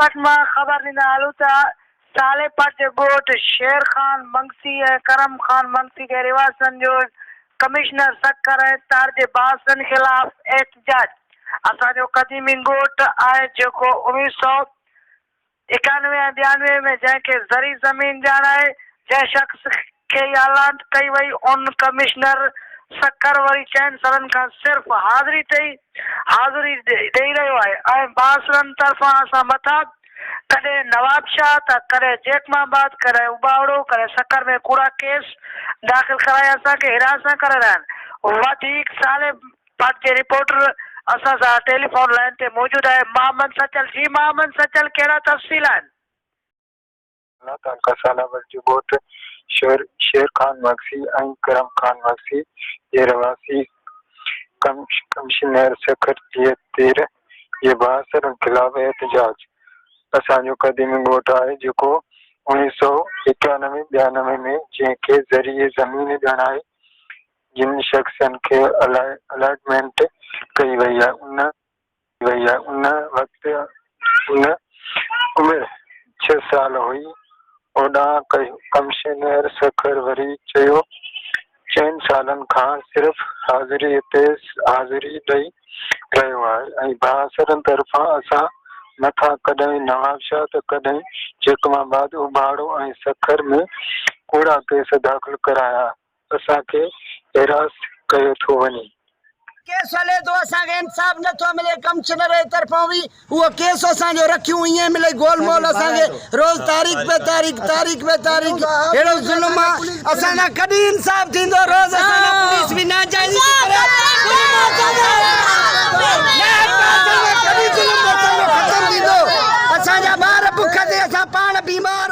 पट मां ख़बर ॾींदा हलूं था साले पट जे ॻोठ शेर खान मगसी ऐं करम खान मगसी खे रھواسين जो कमिश्नर सकर ऐं तार जे बााثرن खिलाफ احتجاج असांजो क़दीमी ॻोठ आहे जेको 1991 ऐं 92 में जंहिंखे ज़रعي زمين ॼाणाए जंहिं शख़्स खे ऐलान कई वई उन कमिश्नर सकर वरी 4 सालनि खां सिर्फ़ हाज़िरी ॾेई रहियो आहे ऐं बााثرن طرفان असां मथां ڪڏهن نوابشاہ تا ڪڏهن جيڪب ڪڏهن اٻاوڙو ڪڏهن سڪر ۾ ڪوڙا کيس داخل ڪرائي اسان کي حراست ڪري رهيا آهن وڌيڪ صالح پات جي رپورٽر اسان سان ٽيليفون لائن تي موجود آهي محمد سچل جي محمد سچل کيڙا تفصيل آهن تانڪا سالا ورجو ڳوٺ شير خان مگسي ۽ کرم خان مگسي جي رھواسي ڪمشنر سکر جي تير جي بااثرن خلاف احتجاج اسانجو قديمي ڳوٺ آهي جيڪو 1991-92 ۾ جنهن کي ذرعي زمين ڄاڻاڻي جن شخصن کي الاٽمنٽ ڪئي وئي آهي ان وقت ان عمر 6 سال هئي ھوڏانھن ڪمشنر سکر وري چيو 4 سالن کان صرف حاضري ڏئي رهيو آهي ۽ بااثرن طرفان اسان مٿان ڪڏهن نوابشاھ ته ڪڏهن جيڪب اٻاوڙو ۽ سکر ۾ ڪوڙا کيس داخل ڪرايا اسان کي حراست ڪيو ٿو وڃي केस हले तो असांखे इंसाफ नथो मिले कमिश्नर जे तरफ़ां बि उहो केस असांजो रखियूं ईअं मिले गोलमोल असांखे रोज़ तारीख़ पे तारीख़ अहिड़ो ज़ुल्म आहे असांजा कॾहिं इंसाफ थींदो रोज़ असांजा पुलिस बि नाजाइज़ असांजा ॿार बुख ते असां पाण बीमार